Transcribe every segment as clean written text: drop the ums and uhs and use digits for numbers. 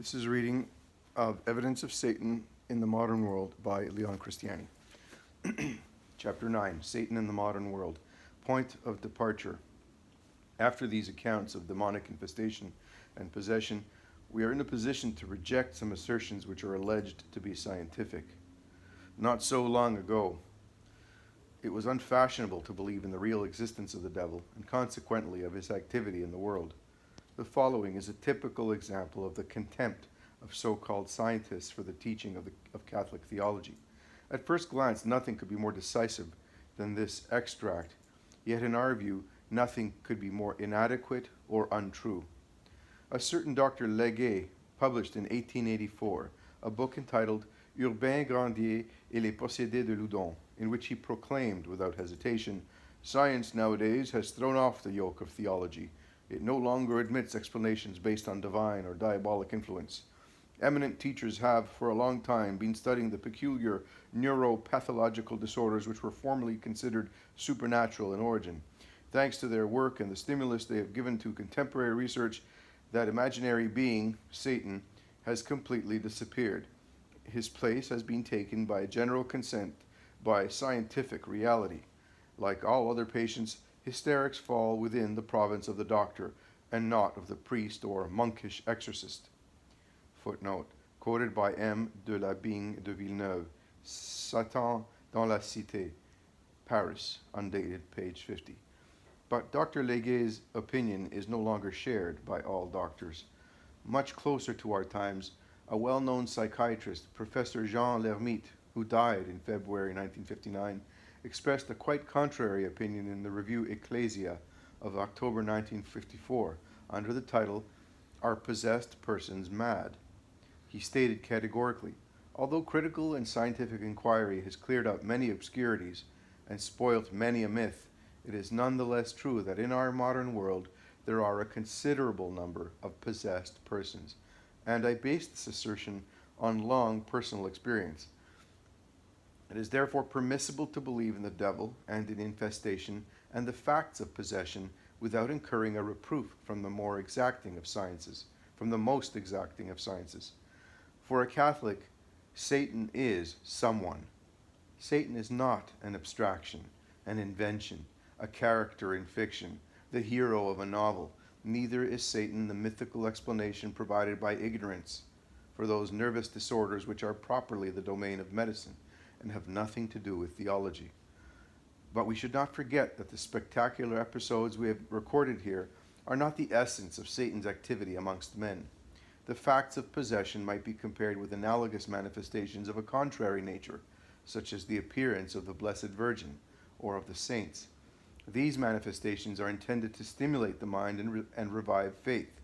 This is a reading of Evidence of Satan in the Modern World by Leon Christiani. Chapter 9, Satan in the Modern World. Point of departure. After these accounts of demonic infestation and possession, we are in a position to reject some assertions which are alleged to be scientific. Not so long ago, it was unfashionable to believe in the real existence of the devil and consequently of his activity in the world. The following is a typical example of the contempt of so-called scientists for the teaching of Catholic theology. At first glance, nothing could be more decisive than this extract, yet in our view, nothing could be more inadequate or untrue. A certain Dr. Leguet published in 1884 a book entitled Urbain Grandier et les possédés de Loudon, in which he proclaimed without hesitation, "Science nowadays has thrown off the yoke of theology. It no longer admits explanations based on divine or diabolic influence. Eminent teachers have, for a long time, been studying the peculiar neuropathological disorders which were formerly considered supernatural in origin. Thanks to their work and the stimulus they have given to contemporary research, that imaginary being, Satan, has completely disappeared. His place has been taken by general consent by scientific reality. Like all other patients, hysterics fall within the province of the doctor and not of the priest or monkish exorcist." Footnote, quoted by M. de la Bigne de Villeneuve, Satan dans la Cité, Paris, undated, page 50. But Dr. Leguet's opinion is no longer shared by all doctors. Much closer to our times, a well-known psychiatrist, Professor Jean Lermite, who died in February 1959, expressed a quite contrary opinion in the review Ecclesia of October 1954 under the title, "Are Possessed Persons Mad?" He stated categorically, "Although critical and scientific inquiry has cleared up many obscurities and spoilt many a myth, it is nonetheless true that in our modern world there are a considerable number of possessed persons, and I base this assertion on long personal experience. It is therefore permissible to believe in the devil and in infestation and the facts of possession without incurring a reproof from the most exacting of sciences. For a Catholic, Satan is someone. Satan is not an abstraction, an invention, a character in fiction, the hero of a novel. Neither is Satan the mythical explanation provided by ignorance for those nervous disorders which are properly the domain of medicine and have nothing to do with theology. But we should not forget that the spectacular episodes we have recorded here are not the essence of Satan's activity amongst men. The facts of possession might be compared with analogous manifestations of a contrary nature, such as the appearance of the Blessed Virgin or of the saints. These manifestations are intended to stimulate the mind and revive faith.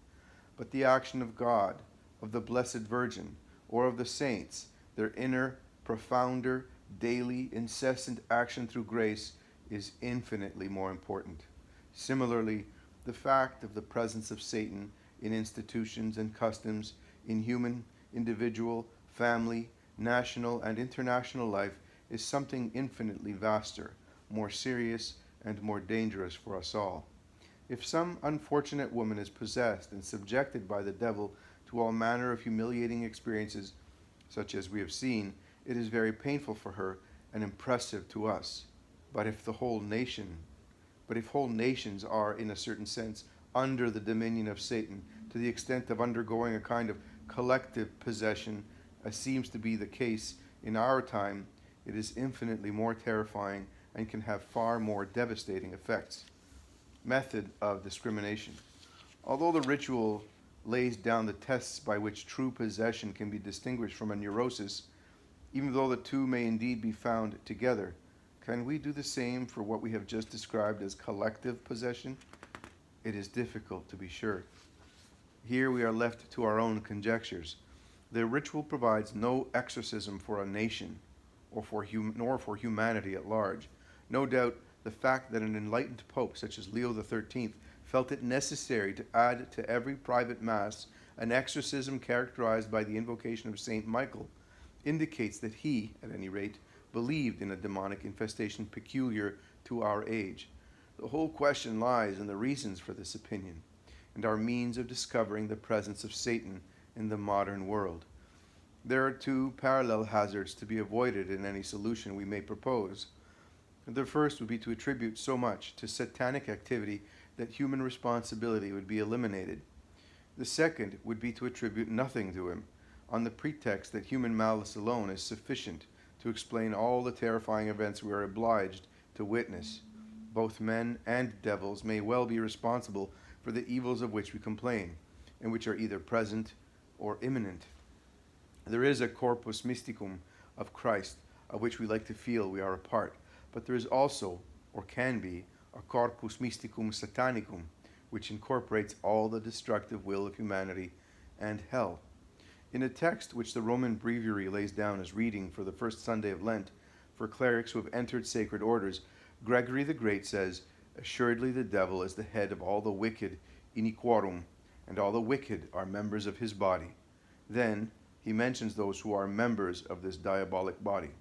But the action of God, of the Blessed Virgin, or of the saints, their inner, profounder, daily, incessant action through grace is infinitely more important. Similarly, the fact of the presence of Satan in institutions and customs, in human, individual, family, national, and international life is something infinitely vaster, more serious, and more dangerous for us all. If some unfortunate woman is possessed and subjected by the devil to all manner of humiliating experiences, such as we have seen, it is very painful for her and impressive to us. But if whole nations are, in a certain sense, under the dominion of Satan, to the extent of undergoing a kind of collective possession, as seems to be the case in our time, it is infinitely more terrifying and can have far more devastating effects. Method of discrimination. Although the ritual lays down the tests by which true possession can be distinguished from a neurosis, even though the two may indeed be found together, can we do the same for what we have just described as collective possession? It is difficult, to be sure. Here we are left to our own conjectures. The ritual provides no exorcism for a nation nor for humanity at large. No doubt the fact that an enlightened pope such as Leo XIII felt it necessary to add to every private mass an exorcism characterized by the invocation of Saint Michael indicates that he, at any rate, believed in a demonic infestation peculiar to our age. The whole question lies in the reasons for this opinion and our means of discovering the presence of Satan in the modern world. There are two parallel hazards to be avoided in any solution we may propose. The first would be to attribute so much to satanic activity that human responsibility would be eliminated. The second would be to attribute nothing to him, on the pretext that human malice alone is sufficient to explain all the terrifying events we are obliged to witness. Both men and devils may well be responsible for the evils of which we complain, and which are either present or imminent. There is a corpus mysticum of Christ, of which we like to feel we are a part, but there is also, or can be, a corpus mysticum satanicum, which incorporates all the destructive will of humanity and hell. In a text which the Roman Breviary lays down as reading for the first Sunday of Lent for clerics who have entered sacred orders, Gregory the Great says, "Assuredly the devil is the head of all the wicked iniquorum, and all the wicked are members of his body." Then he mentions those who are members of this diabolic body: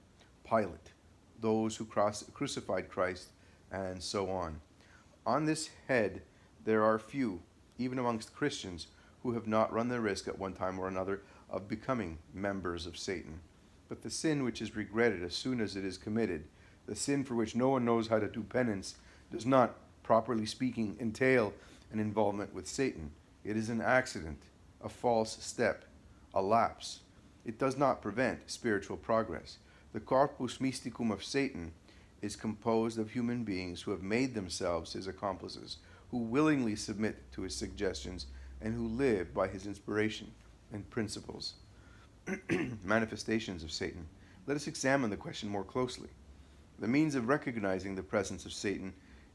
Pilate, those who crucified Christ, and so on. On this head there are few, even amongst Christians, who have not run the risk at one time or another of becoming members of Satan. But the sin which is regretted as soon as it is committed, the sin for which no one knows how to do penance, does not, properly speaking, entail an involvement with Satan. It is an accident, a false step, a lapse. It does not prevent spiritual progress. The corpus mysticum of Satan is composed of human beings who have made themselves his accomplices, who willingly submit to his suggestions, and who live by his inspiration and principles. Manifestations of Satan. Let us examine the question more closely. The means of recognizing the presence of Satan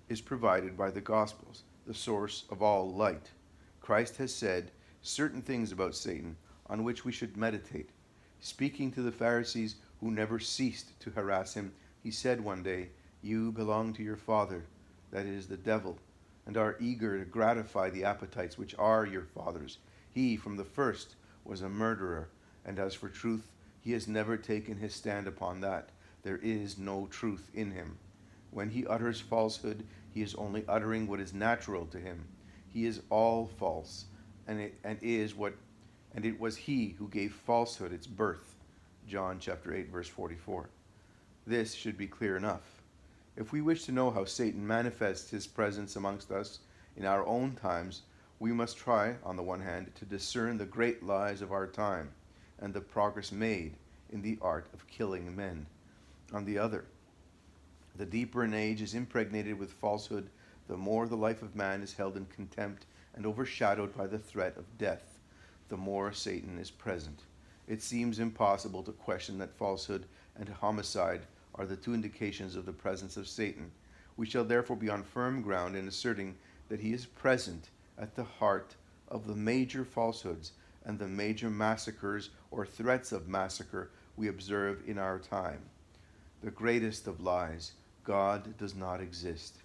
is provided by the Gospels, the source of all light. Christ has said certain things about Satan on which we should meditate. Speaking to the Pharisees who never ceased to harass him, he said one day, "You belong to your father, that is the devil, and are eager to gratify the appetites which are your father's. He from the first was a murderer, and as for truth, he has never taken his stand upon that. There is no truth in him. When he utters falsehood, he is only uttering what is natural to him. He is all false, and it was he who gave falsehood its birth." John chapter 8, verse 44. This should be clear enough. If we wish to know how Satan manifests his presence amongst us in our own times, we must try, on the one hand, to discern the great lies of our time and the progress made in the art of killing men. On the other, the deeper an age is impregnated with falsehood, the more the life of man is held in contempt and overshadowed by the threat of death, the more Satan is present. It seems impossible to question that falsehood and homicide are the two indications of the presence of Satan. We shall therefore be on firm ground in asserting that he is present at the heart of the major falsehoods and the major massacres or threats of massacre we observe in our time. The greatest of lies: God does not exist.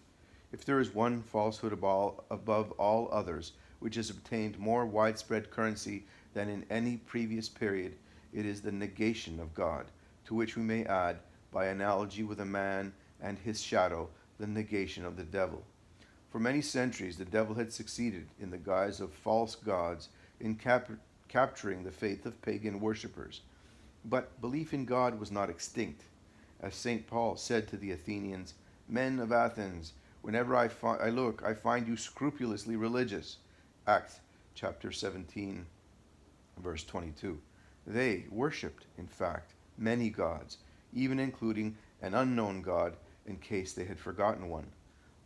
If there is one falsehood above all others which has obtained more widespread currency than in any previous period, it is the negation of God, to which we may add, by analogy with a man and his shadow, the negation of the devil. For many centuries the devil had succeeded, in the guise of false gods, in capturing the faith of pagan worshippers. But belief in God was not extinct. As St. Paul said to the Athenians, "Men of Athens, whenever I look, I find you scrupulously religious." Acts chapter 17, verse 22. They worshipped, in fact, many gods, even including an unknown God in case they had forgotten one.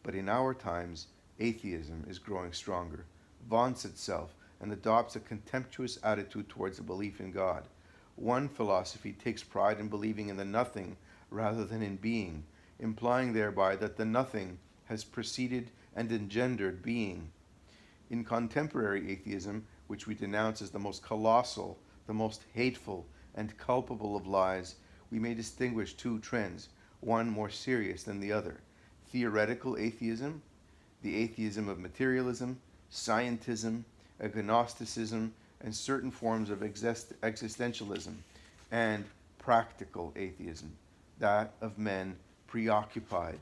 But in our times, atheism is growing stronger, vaunts itself, and adopts a contemptuous attitude towards the belief in God. One philosophy takes pride in believing in the nothing rather than in being, implying thereby that the nothing has preceded and engendered being. In contemporary atheism, which we denounce as the most colossal, the most hateful, and culpable of lies, we may distinguish two trends, one more serious than the other: theoretical atheism, the atheism of materialism, scientism, agnosticism, and certain forms of existentialism, and practical atheism, that of men preoccupied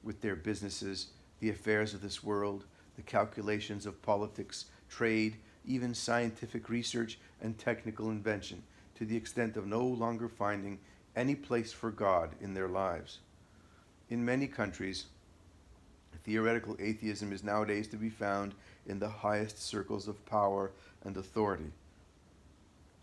with their businesses, the affairs of this world, the calculations of politics, trade, even scientific research and technical invention, to the extent of no longer finding any place for God in their lives. In many countries, theoretical atheism is nowadays to be found in the highest circles of power and authority.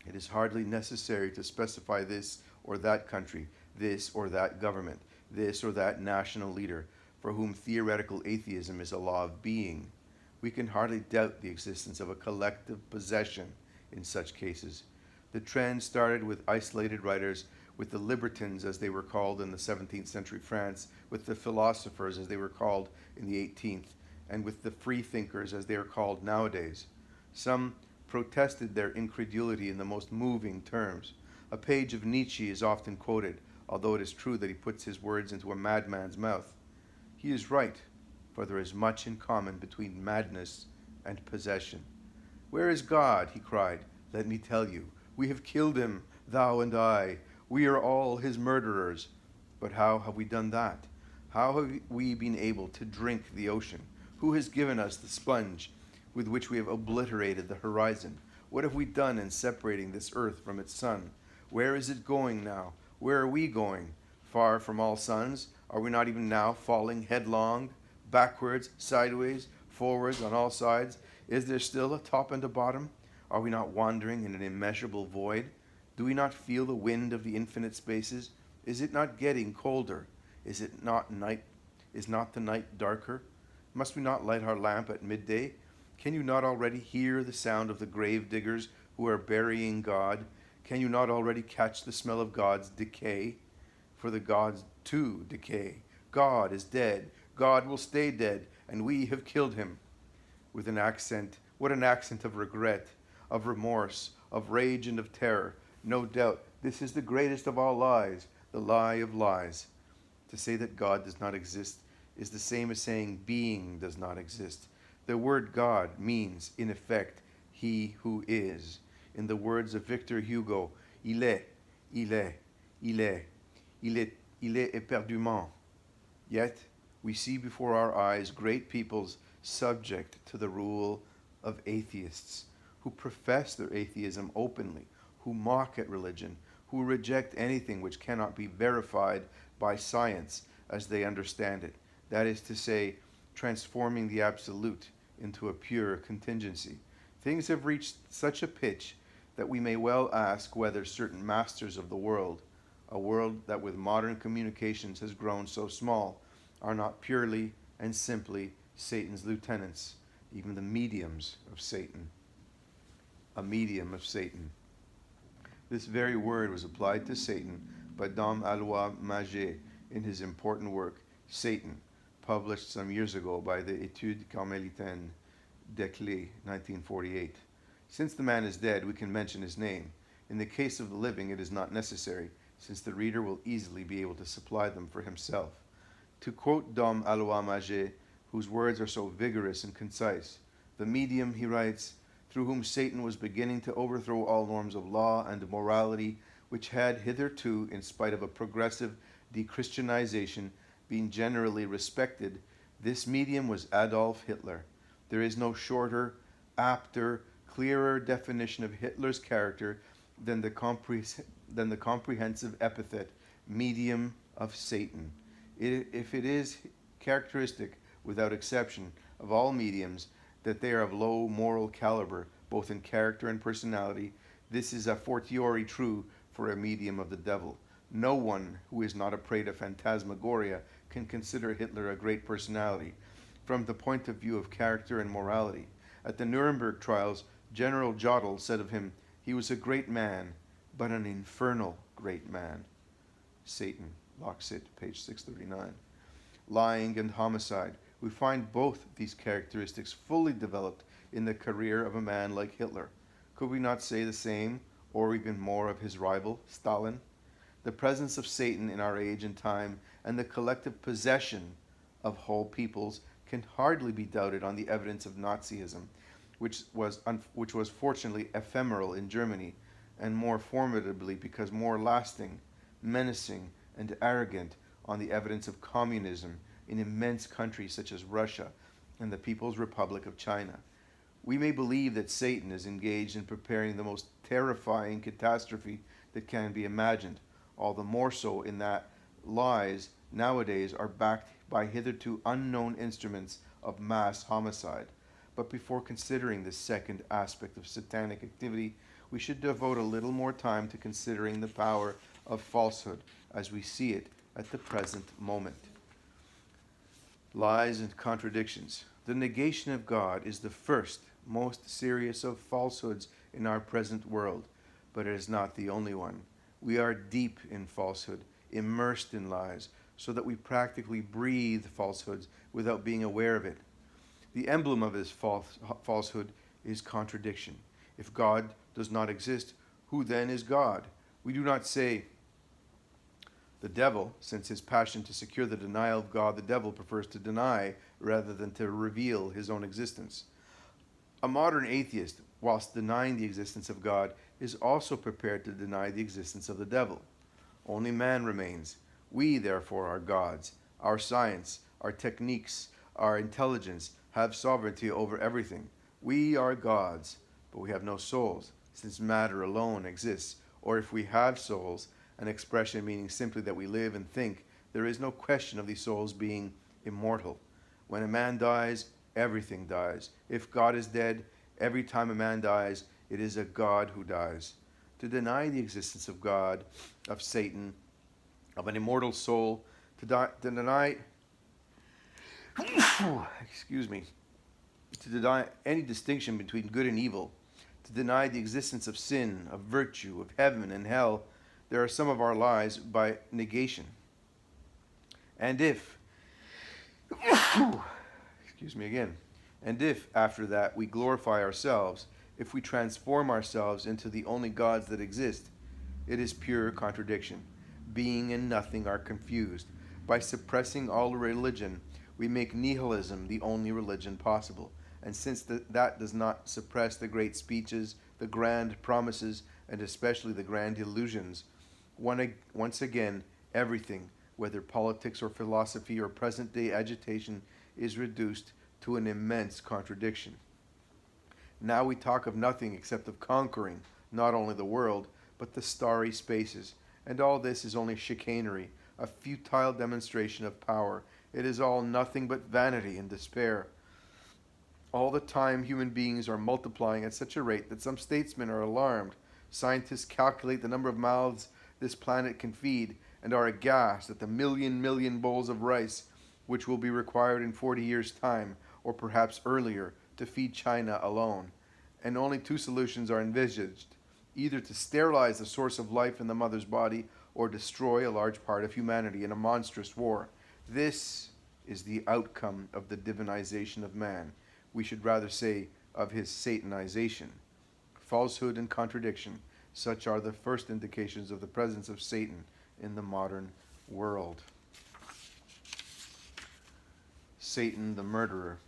It is hardly necessary to specify this or that country, this or that government, this or that national leader, for whom theoretical atheism is a law of being. We can hardly doubt the existence of a collective possession in such cases. The trend started with isolated writers, with the libertines as they were called in the 17th century France, with the philosophers as they were called in the 18th, and with the freethinkers as they are called nowadays. Some protested their incredulity in the most moving terms. A page of Nietzsche is often quoted, although it is true that he puts his words into a madman's mouth. He is right, for there is much in common between madness and possession. "Where is God?" he cried. "Let me tell you, we have killed him, thou and I. We are all his murderers." But how have we done that? How have we been able to drink the ocean? Who has given us the sponge with which we have obliterated the horizon? What have we done in separating this earth from its sun? Where is it going now? Where are we going? Far from all suns? Are we not even now falling headlong, backwards, sideways, forwards, on all sides? Is there still a top and a bottom? Are we not wandering in an immeasurable void? Do we not feel the wind of the infinite spaces? Is it not getting colder? Is not the night darker? Must we not light our lamp at midday? Can you not already hear the sound of the grave diggers who are burying God? Can you not already catch the smell of God's decay? For the gods too decay. God is dead. God will stay dead, and we have killed him. With an accent, what an accent of regret, of remorse, of rage and of terror. No doubt, this is the greatest of all lies, the lie of lies. To say that God does not exist is the same as saying being does not exist. The word God means, in effect, he who is. In the words of Victor Hugo, il est éperdument. Yet, we see before our eyes great peoples subject to the rule of atheists, who profess their atheism openly, who mock at religion, who reject anything which cannot be verified by science as they understand it. That is to say, transforming the absolute into a pure contingency. Things have reached such a pitch that we may well ask whether certain masters of the world, a world that with modern communications has grown so small, are not purely and simply Satan's lieutenants, even the mediums of Satan. A medium of Satan. This very word was applied to Satan by Dom Alois Maget in his important work, Satan, published some years ago by the Études Carmélitaines d'Eclé, 1948. Since the man is dead, we can mention his name. In the case of the living, it is not necessary, since the reader will easily be able to supply them for himself. To quote Dom Alois Maget, whose words are so vigorous and concise, "The medium," he writes, "through whom Satan was beginning to overthrow all norms of law and morality, which had hitherto, in spite of a progressive de-Christianization, been generally respected, this medium was Adolf Hitler. There is no shorter, apter, clearer definition of Hitler's character than the comprehensive epithet, medium of Satan. If it is characteristic, without exception, of all mediums, that they are of low moral caliber, both in character and personality, this is a fortiori true for a medium of the devil. No one who is not a prey to phantasmagoria can consider Hitler a great personality, from the point of view of character and morality. At the Nuremberg trials, General Jodl said of him, he was a great man, but an infernal great man." Satan, Locksit, page 639. Lying and homicide. We find both these characteristics fully developed in the career of a man like Hitler. Could we not say the same, or even more, of his rival, Stalin? The presence of Satan in our age and time, and the collective possession of whole peoples, can hardly be doubted on the evidence of Nazism, which was fortunately ephemeral in Germany, and more formidably because more lasting, menacing, and arrogant on the evidence of communism in immense countries such as Russia and the People's Republic of China. We may believe that Satan is engaged in preparing the most terrifying catastrophe that can be imagined, all the more so in that lies nowadays are backed by hitherto unknown instruments of mass homicide. But before considering this second aspect of satanic activity, we should devote a little more time to considering the power of falsehood as we see it at the present moment. Lies and contradictions. The negation of God is the first, most serious of falsehoods in our present world, but it is not the only one. We are deep in falsehood, immersed in lies, so that we practically breathe falsehoods without being aware of it. The emblem of this falsehood is contradiction. If God does not exist, who then is God? We do not say the devil, since his passion to secure the denial of God, the devil prefers to deny rather than to reveal his own existence. A modern atheist, whilst denying the existence of God, is also prepared to deny the existence of the devil. Only man remains. We, therefore, are gods. Our science, our techniques, our intelligence have sovereignty over everything. We are gods, but we have no souls, since matter alone exists. Or if we have souls, an expression meaning simply that we live and think, there is no question of these souls being immortal. When a man dies, everything dies. If God is dead, every time a man dies, it is a God who dies. To deny the existence of God, of Satan, of an immortal soul, to deny to deny any distinction between good and evil, to deny the existence of sin, of virtue, of heaven and hell, there are some of our lies by negation. And if, and if after that we glorify ourselves, if we transform ourselves into the only gods that exist, it is pure contradiction. Being and nothing are confused. By suppressing all religion, we make nihilism the only religion possible. And since that does not suppress the great speeches, the grand promises, and especially the grand illusions, once again, everything, whether politics or philosophy or present-day agitation, is reduced to an immense contradiction. Now we talk of nothing except of conquering not only the world, but the starry spaces. And all this is only chicanery, a futile demonstration of power. It is all nothing but vanity and despair. All the time human beings are multiplying at such a rate that some statesmen are alarmed. Scientists calculate the number of mouths this planet can feed and are aghast at the million bowls of rice which will be required in 40 years' time, or perhaps earlier, to feed China alone. And only two solutions are envisaged: either to sterilize the source of life in the mother's body, or destroy a large part of humanity in a monstrous war. This is the outcome of the divinization of man. We should rather say of his satanization. Falsehood and contradiction, such are the first indications of the presence of Satan in the modern world. Satan the murderer.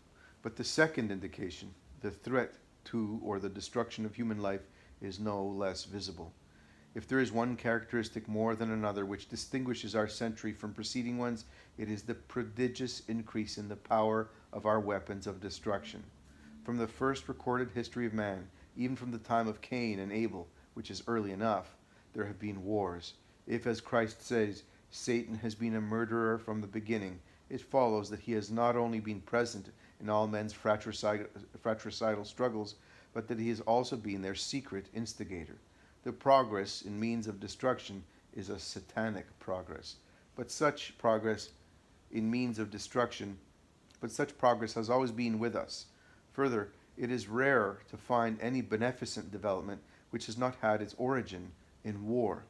But the second indication, the threat to or the destruction of human life, is no less visible. If there is one characteristic more than another which distinguishes our century from preceding ones, it is the prodigious increase in the power of our weapons of destruction. From the first recorded history of man, even from the time of Cain and Abel, which is early enough, there have been wars. If, as Christ says, Satan has been a murderer from the beginning, it follows that he has not only been present in all men's fratricidal struggles, but that he has also been their secret instigator. The progress in means of destruction is a satanic progress. But such progress has always been with us. Further, it is rare to find any beneficent development which has not had its origin in war.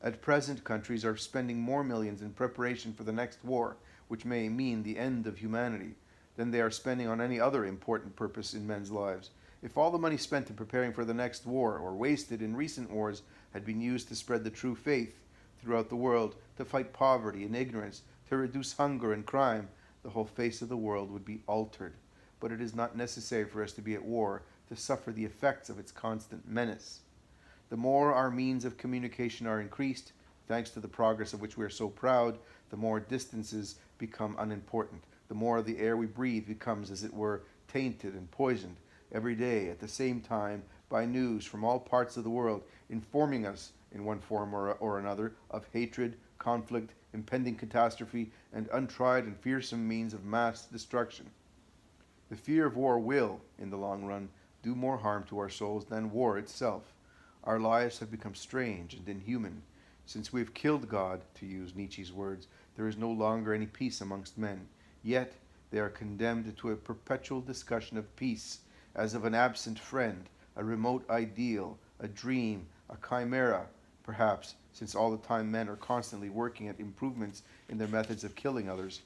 At present, countries are spending more millions in preparation for the next war, which may mean the end of humanity, than they are spending on any other important purpose in men's lives. If all the money spent in preparing for the next war, or wasted in recent wars, had been used to spread the true faith throughout the world, to fight poverty and ignorance, to reduce hunger and crime, the whole face of the world would be altered. But it is not necessary for us to be at war to suffer the effects of its constant menace. The more our means of communication are increased, thanks to the progress of which we are so proud, the more distances become unimportant. The more the air we breathe becomes, as it were, tainted and poisoned. every day at the same time by news from all parts of the world, informing us in one form or another of hatred, conflict, impending catastrophe, and untried and fearsome means of mass destruction. The fear of war will, in the long run, do more harm to our souls than war itself. Our lives have become strange and inhuman. Since we have killed God, to use Nietzsche's words, there is no longer any peace amongst men. Yet they are condemned to a perpetual discussion of peace, as of an absent friend, a remote ideal, a dream, a chimera, perhaps, since all the time men are constantly working at improvements in their methods of killing others.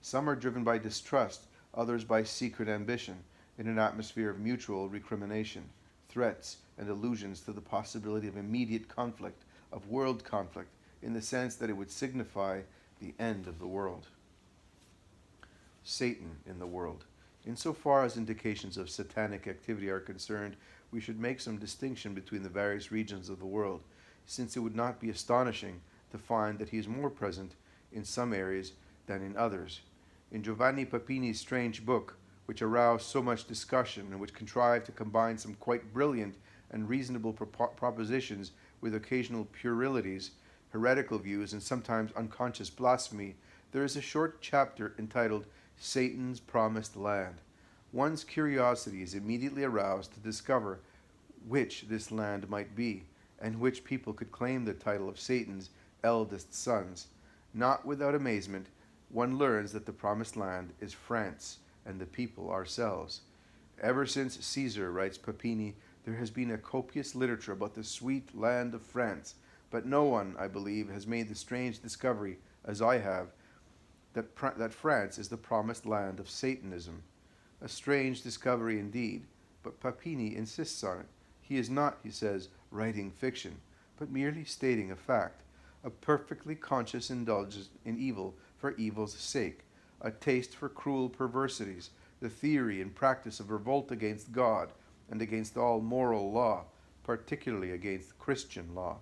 Some are driven by distrust, others by secret ambition, in an atmosphere of mutual recrimination, threats, and allusions to the possibility of immediate conflict, of world conflict, in the sense that it would signify the end of the world. Satan in the world. Insofar as indications of satanic activity are concerned, we should make some distinction between the various regions of the world, since it would not be astonishing to find that he is more present in some areas than in others. In Giovanni Papini's strange book, which aroused so much discussion and which contrived to combine some quite brilliant and reasonable propositions with occasional puerilities, heretical views, and sometimes unconscious blasphemy, there is a short chapter entitled Satan's Promised Land. One's curiosity is immediately aroused to discover which this land might be, and which people could claim the title of Satan's eldest sons. Not without amazement, one learns that the Promised Land is France, and the people ourselves. Ever since Caesar, writes Papini, there has been a copious literature about the sweet land of France, but no one, I believe, has made the strange discovery, as I have, that France is the promised land of Satanism. A strange discovery indeed, but Papini insists on it. He is not, he says, writing fiction, but merely stating a fact, a perfectly conscious indulgence in evil for evil's sake, a taste for cruel perversities, the theory and practice of revolt against God and against all moral law, particularly against Christian law.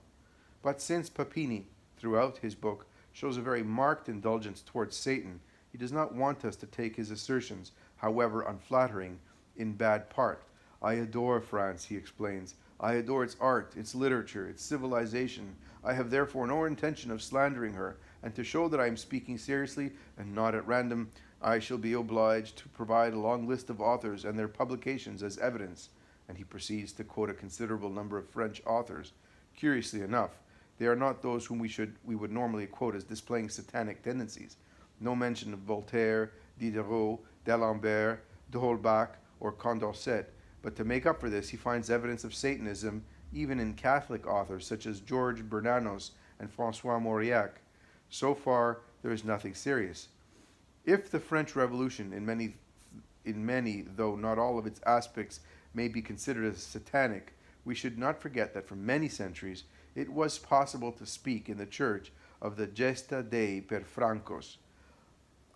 But since Papini, throughout his book, shows a very marked indulgence towards Satan, he does not want us to take his assertions, however unflattering, in bad part. I adore France, he explains. I adore its art, its literature, its civilization. I have therefore no intention of slandering her, and to show that I am speaking seriously and not at random, I shall be obliged to provide a long list of authors and their publications as evidence. And he proceeds to quote a considerable number of French authors. Curiously enough, they are not those whom we would normally quote as displaying satanic tendencies. No mention of Voltaire, Diderot, d'Alembert, d'Holbach, or Condorcet. But to make up for this, he finds evidence of Satanism even in Catholic authors such as George Bernanos and François Mauriac. So far, there is nothing serious. If the French Revolution, in many, though not all of its aspects, may be considered as satanic, we should not forget that for many centuries it was possible to speak in the Church of the Gesta Dei per Francos.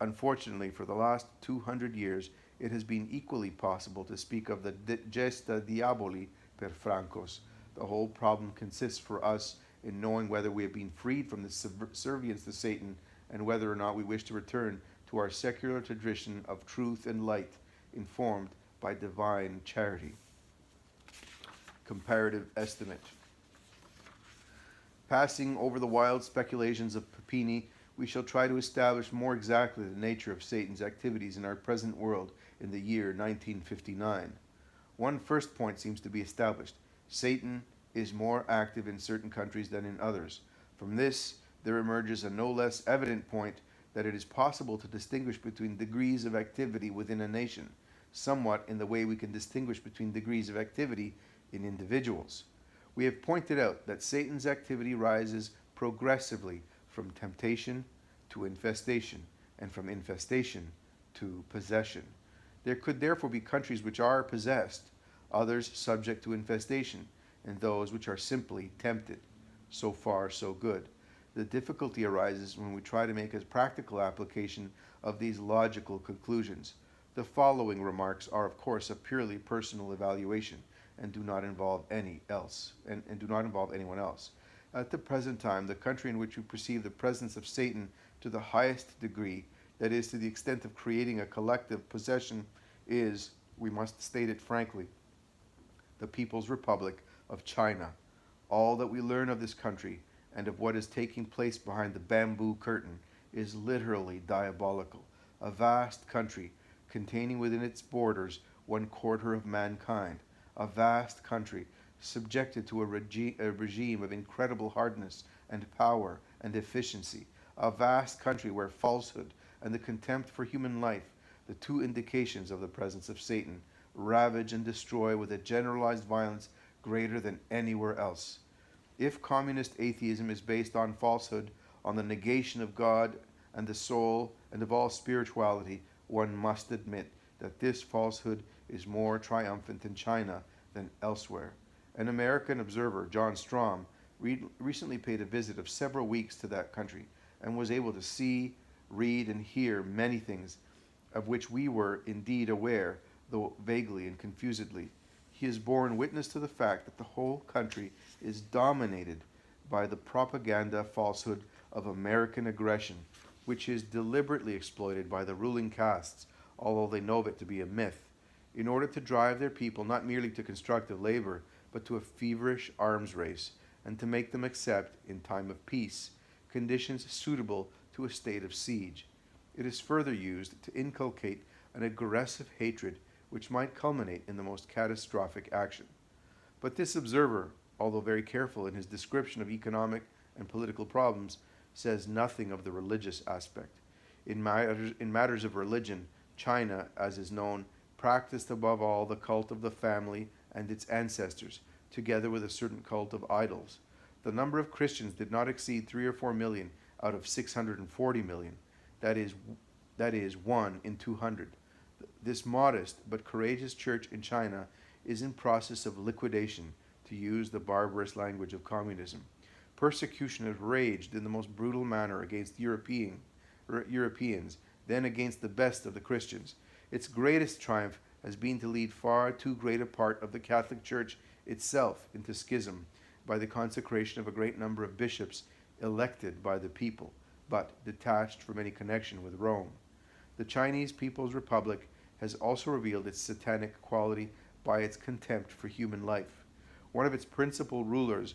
Unfortunately, for the last 200 years, it has been equally possible to speak of the Gesta Diaboli per Francos. The whole problem consists for us in knowing whether we have been freed from the subservience to Satan and whether or not we wish to return to our secular tradition of truth and light, informed by divine charity. Comparative estimate. Passing over the wild speculations of Papini, we shall try to establish more exactly the nature of Satan's activities in our present world in the year 1959. One first point seems to be established. Satan is more active in certain countries than in others. From this, there emerges a no less evident point that it is possible to distinguish between degrees of activity within a nation, somewhat in the way we can distinguish between degrees of activity in individuals. We have pointed out that Satan's activity rises progressively from temptation to infestation, and from infestation to possession. There could therefore be countries which are possessed, others subject to infestation, and those which are simply tempted. So far, so good. The difficulty arises when we try to make a practical application of these logical conclusions. The following remarks are, of course, a purely personal evaluation and do not involve anyone else. At the present time, the country in which we perceive the presence of Satan to the highest degree, that is, to the extent of creating a collective possession, is we must state it frankly, the People's Republic of China. All that we learn of this country and of what is taking place behind the bamboo curtain is literally diabolical. A vast country containing within its borders 1/4 of mankind. A vast country subjected to a regime of incredible hardness and power and efficiency. A vast country where falsehood and the contempt for human life, the two indications of the presence of Satan, ravage and destroy with a generalized violence greater than anywhere else. If communist atheism is based on falsehood, on the negation of God and the soul and of all spirituality, one must admit that this falsehood is more triumphant in China than elsewhere. An American observer, John Strom, recently paid a visit of several weeks to that country and was able to see, read, and hear many things of which we were indeed aware, though vaguely and confusedly. He has borne witness to the fact that the whole country is dominated by the propaganda falsehood of American aggression, which is deliberately exploited by the ruling castes, although they know of it to be a myth, in order to drive their people not merely to constructive labor, but to a feverish arms race, and to make them accept, in time of peace, conditions suitable to a state of siege. It is further used to inculcate an aggressive hatred which might culminate in the most catastrophic action. But this observer, although very careful in his description of economic and political problems, says nothing of the religious aspect. In matters of religion, China, as is known, practiced above all the cult of the family and its ancestors, together with a certain cult of idols. The number of Christians did not exceed 3 or 4 million out of 640 million. That is 1 in 200. This modest but courageous church in China is in process of liquidation, to use the barbarous language of communism. Persecution has raged in the most brutal manner against Europeans, then against the best of the Christians. Its greatest triumph has been to lead far too great a part of the Catholic Church itself into schism by the consecration of a great number of bishops elected by the people, but detached from any connection with Rome. The Chinese People's Republic has also revealed its satanic quality by its contempt for human life. One of its principal rulers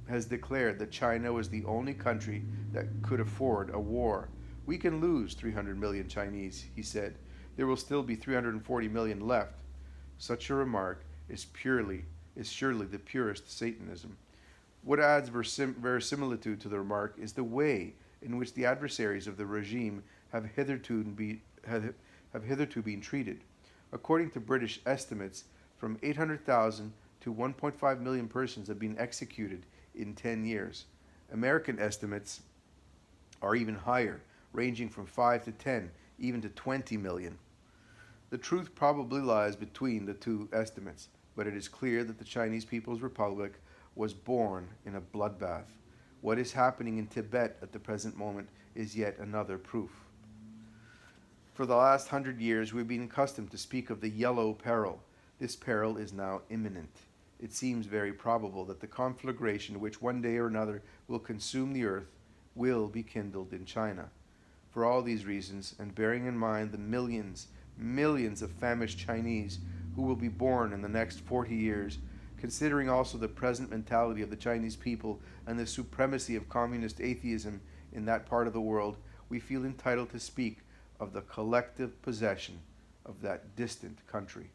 has declared that China was the only country that could afford a war. We can lose 300 million Chinese, he said. There will still be 340 million left. Such a remark is surely the purest Satanism. What adds verisimilitude to the remark is the way in which the adversaries of the regime have hitherto been treated. According to British estimates, from 800,000 to 1.5 million persons have been executed in 10 years. American estimates are even higher, ranging from 5 to 10, even to 20 million. The truth probably lies between the two estimates, but it is clear that the Chinese People's Republic was born in a bloodbath. What is happening in Tibet at the present moment is yet another proof. For the last 100 years, we've been accustomed to speak of the yellow peril. This peril is now imminent. It seems very probable that the conflagration which one day or another will consume the earth will be kindled in China. For all these reasons, and bearing in mind the millions of famished Chinese who will be born in the next 40 years, considering also the present mentality of the Chinese people and the supremacy of communist atheism in that part of the world, we feel entitled to speak of the collective possession of that distant country.